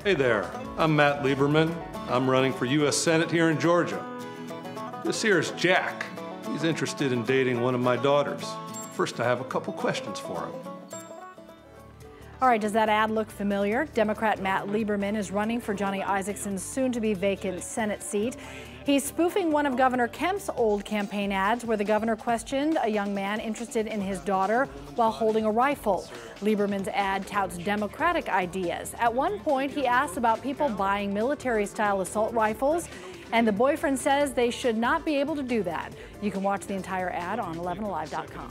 Hey there, I'm Matt Lieberman. I'm running for U.S. Senate here in Georgia. This here's Jack. He's interested in dating one of my daughters. First, I have a couple questions for him. All right, does that ad look familiar? Democrat Matt Lieberman is running for Johnny Isakson's soon-to-be vacant Senate seat. He's spoofing one of Governor Kemp's old campaign ads where the governor questioned a young man interested in his daughter while holding a rifle. Lieberman's ad touts Democratic ideas. At one point, he asks about people buying military-style assault rifles, and the boyfriend says they should not be able to do that. You can watch the entire ad on 11alive.com.